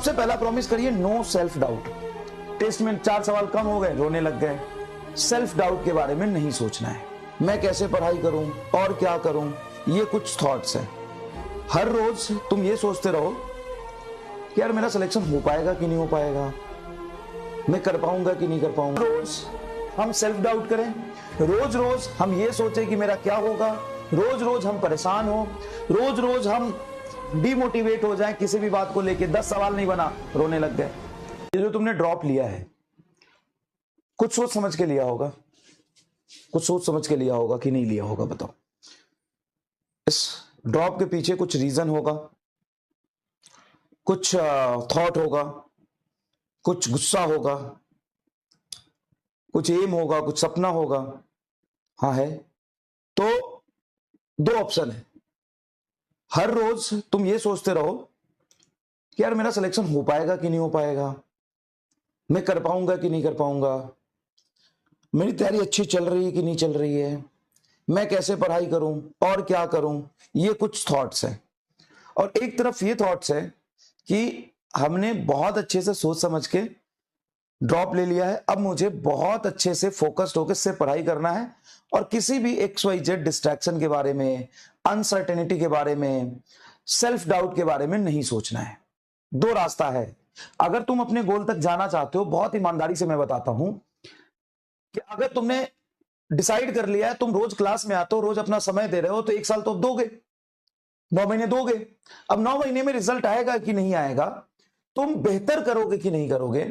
सबसे पहला प्रॉमिस करिए नो सेल्फ डाउट। टेस्ट में 4 सवाल कम हो गए, रोने लग गए। सेल्फ डाउट के बारे में नहीं सोचना है। मैं कैसे पढ़ाई करूं और क्या करूं, ये कुछ थॉट्स हैं। हर रोज तुम ये सोचते रहो कि यार मेरा सिलेक्शन हो पाएगा कि नहीं हो पाएगा, मैं कर पाऊंगा कि नहीं कर पाऊंगा। रोज हम सेल्फ डाउट करें, रोज रोज हम ये सोचें कि मेरा क्या होगा, रोज रोज हम परेशान हो, रोज रोज हम डिमोटिवेट हो जाएं किसी भी बात को लेके। 10 सवाल नहीं बना, रोने लग गए। ये जो तुमने ड्रॉप लिया है, कुछ सोच समझ के लिया होगा, कुछ सोच समझ के लिया होगा कि नहीं लिया होगा, बताओ। इस ड्रॉप के पीछे कुछ रीजन होगा, कुछ थॉट होगा, कुछ गुस्सा होगा, कुछ एम होगा, कुछ सपना होगा। हाँ है। तो 2 ऑप्शन है। हर रोज तुम ये सोचते रहो कि यार मेरा सिलेक्शन हो पाएगा कि नहीं हो पाएगा, मैं कर पाऊंगा कि नहीं कर पाऊंगा, मेरी तैयारी अच्छी चल रही है कि नहीं चल रही है, मैं कैसे पढ़ाई करूं और क्या करूं। ये कुछ थॉट्स हैं। और एक तरफ ये थॉट्स है कि हमने बहुत अच्छे से सोच समझ के ड्रॉप ले लिया है, अब मुझे बहुत अच्छे से फोकस्ड होकर से पढ़ाई करना है और किसी भी XYZ डिस्ट्रैक्शन के बारे में, अनसर्टेनिटी के बारे में, सेल्फ डाउट के बारे में नहीं सोचना है। 2 रास्ता है। अगर तुम अपने गोल तक जाना चाहते हो, बहुत ईमानदारी से मैं बताता हूं कि अगर तुमने डिसाइड कर लिया है, तुम रोज क्लास में आते हो, रोज अपना समय दे रहे हो, तो 1 साल तो दोगे, 9 महीने दोगे। अब 9 महीने में रिजल्ट आएगा कि नहीं आएगा, तुम बेहतर करोगे कि नहीं करोगे,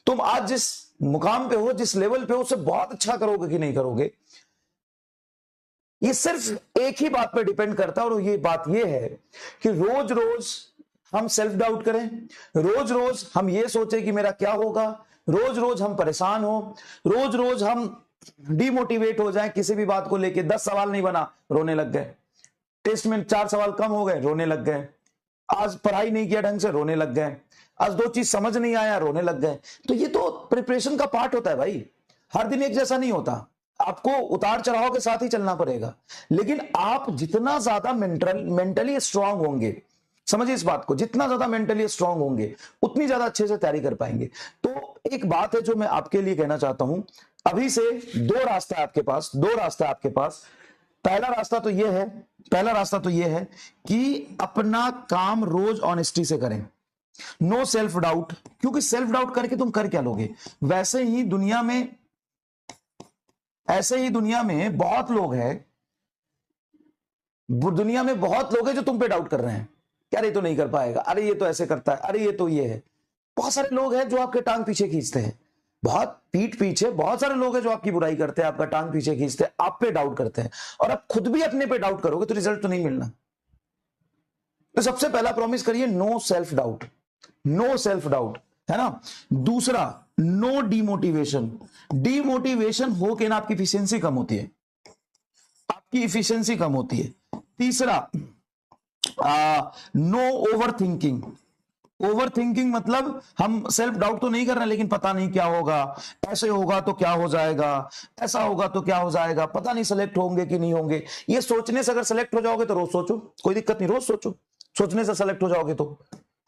तुम आज जिस मुकाम पे हो, जिस लेवल पे हो, उससे बहुत अच्छा करोगे कि नहीं करोगे, ये सिर्फ एक ही बात पे डिपेंड करता है। और ये बात ये है कि रोज रोज हम सेल्फ डाउट करें, रोज रोज हम ये सोचें कि मेरा क्या होगा, रोज रोज हम परेशान हो, रोज रोज हम डिमोटिवेट हो जाएं किसी भी बात को लेके। 10 सवाल नहीं बना, रोने लग गए। टेस्ट में 4 सवाल कम हो गए, रोने लग गए। आज पढ़ाई नहीं किया ढंग से, रोने लग गए। आज 2 चीज समझ नहीं आया, रोने लग गए। तो ये तो प्रिपरेशन का पार्ट होता है भाई। हर दिन एक जैसा नहीं होता, आपको उतार चढ़ाव के साथ ही चलना पड़ेगा। लेकिन आप जितना ज्यादा मेंटली स्ट्रांग होंगे, समझिए इस बात को, जितना ज्यादा मेंटली स्ट्रांग होंगे उतनी ज्यादा अच्छे से तैयारी कर पाएंगे। तो एक बात है जो मैं आपके लिए कहना चाहता हूं, अभी से 2 रास्ता है आपके पास, 2 रास्ता है आपके पास। पहला रास्ता तो यह है कि अपना काम रोज ऑनेस्टी से करें, नो सेल्फ डाउट। क्योंकि सेल्फ डाउट करके तुम कर क्या लोगे। ऐसे ही दुनिया में बहुत लोग हैं, जो तुम पे डाउट कर रहे हैं, अरे ये तो नहीं कर पाएगा, अरे ये तो ऐसे करता है, अरे ये तो ये है। बहुत सारे लोग हैं जो आपके टांग पीछे खींचते हैं, बहुत पीठ पीछे बहुत सारे लोग हैं जो आपकी बुराई करते हैं, आपका टांग पीछे खींचते हैं, आप पे डाउट करते हैं। और आप खुद भी अपने पे डाउट करोगे तो रिजल्ट तो नहीं मिलना। तो सबसे पहला प्रॉमिस करिए no self doubt, no self doubt, है ना। दूसरा, नो डिमोटिवेशन। डिमोटिवेशन हो के ना आपकी इफिशियंसी कम होती है, आपकी इफिशियंसी कम होती है। तीसरा, no overthinking. Overthinking मतलब हम सेल्फ डाउट तो नहीं कर रहे लेकिन पता नहीं क्या होगा, ऐसे होगा तो क्या हो जाएगा, ऐसा होगा तो क्या हो जाएगा, पता नहीं सेलेक्ट होंगे कि नहीं होंगे। ये सोचने से अगर सेलेक्ट हो जाओगे तो रोज सोचो, कोई दिक्कत नहीं, रोज सोचो, सोचने से सेलेक्ट हो जाओगे तो,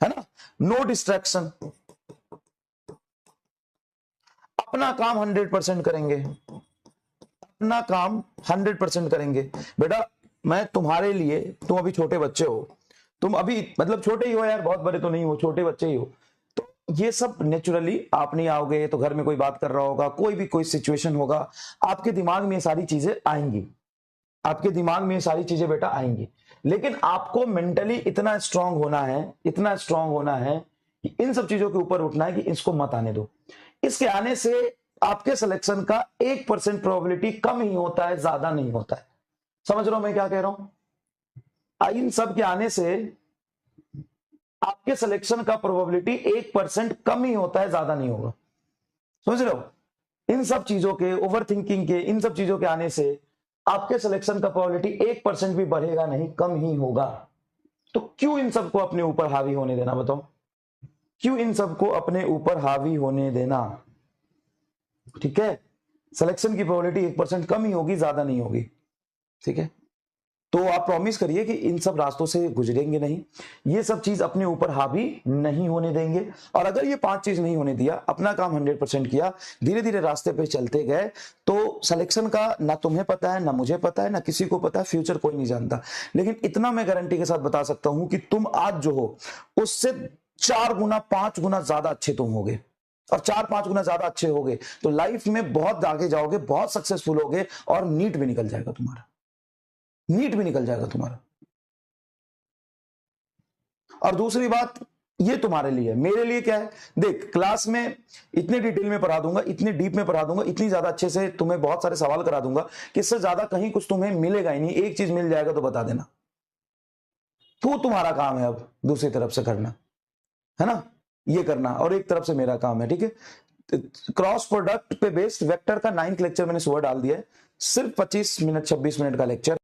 है ना। नो डिस्ट्रैक्शन, अपना काम 100% करेंगे, अपना काम 100% करेंगे। बेटा मैं तुम्हारे लिए, तुम अभी छोटे बच्चे हो, तुम अभी मतलब छोटे ही हो यार, बहुत बड़े तो नहीं हो, छोटे बच्चे ही हो। तो ये सब नेचुरली आप नहीं आओगे तो घर में कोई बात कर रहा होगा, कोई भी कोई सिचुएशन होगा, आपके दिमाग में ये सारी चीजें आएंगी, आपके दिमाग में ये सारी चीजें बेटा आएंगी। लेकिन आपको मेंटली इतना स्ट्रांग होना है, इतना स्ट्रांग होना है कि इन सब चीजों के ऊपर उठना है कि इसको मत आने दो। इसके आने से आपके सिलेक्शन का 1% प्रोबेबिलिटी कम ही होता है, ज्यादा नहीं होता है। समझ रहे हो मैं क्या कह रहा हूं। इन सब के आने से आपके सिलेक्शन का प्रोबेबिलिटी 1% कम ही होता है, ज्यादा नहीं होगा। समझ रहे हो। इन सब चीजों के, ओवर थिंकिंग के, इन सब चीजों के आने से आपके सिलेक्शन का प्रोबेबिलिटी 1% भी बढ़ेगा नहीं, कम ही होगा। तो क्यों इन सबको अपने ऊपर हावी होने देना, बताओ, क्यों इन सबको अपने ऊपर हावी होने देना। ठीक है, सिलेक्शन की प्रोबेबिलिटी 1% कम ही होगी, ज्यादा नहीं होगी। ठीक है। तो आप प्रॉमिस करिए कि इन सब रास्तों से गुजरेंगे नहीं, ये सब चीज अपने ऊपर हावी नहीं होने देंगे। और अगर ये 5 चीज नहीं होने दिया, अपना काम 100% किया, धीरे धीरे रास्ते पे चलते गए, तो सिलेक्शन का ना तुम्हें पता है, ना मुझे पता है, ना किसी को पता है, फ्यूचर कोई नहीं जानता। लेकिन इतना मैं गारंटी के साथ बता सकता हूं कि तुम आज जो हो उससे 4 गुना 5 गुना ज्यादा अच्छे तुम होगे, और 4-5 गुना ज्यादा अच्छे होगे तो लाइफ में बहुत आगे जाओगे, बहुत सक्सेसफुल होगे, और नीट भी निकल जाएगा तुम्हारा, नीट भी निकल जाएगा तुम्हारा। और दूसरी बात, ये तुम्हारे लिए, मेरे लिए क्या है, देख क्लास में इतने डिटेल में पढ़ा दूंगा, इतने डीप में पढ़ा दूंगा, इतनी ज्यादा अच्छे से तुम्हें बहुत सारे सवाल करा दूंगा कि इससे ज्यादा कहीं कुछ तुम्हें मिलेगा ही नहीं। एक चीज मिल जाएगा तो बता देना, तो तुम्हारा काम है अब दूसरी तरफ से करना, है ना, ये करना, और एक तरफ से मेरा काम है, ठीक है। क्रॉस प्रोडक्ट पे बेस्ड वेक्टर का 9th लेक्चर मैंने सुबह डाल दिया है, सिर्फ 25 मिनट 26 मिनट का लेक्चर।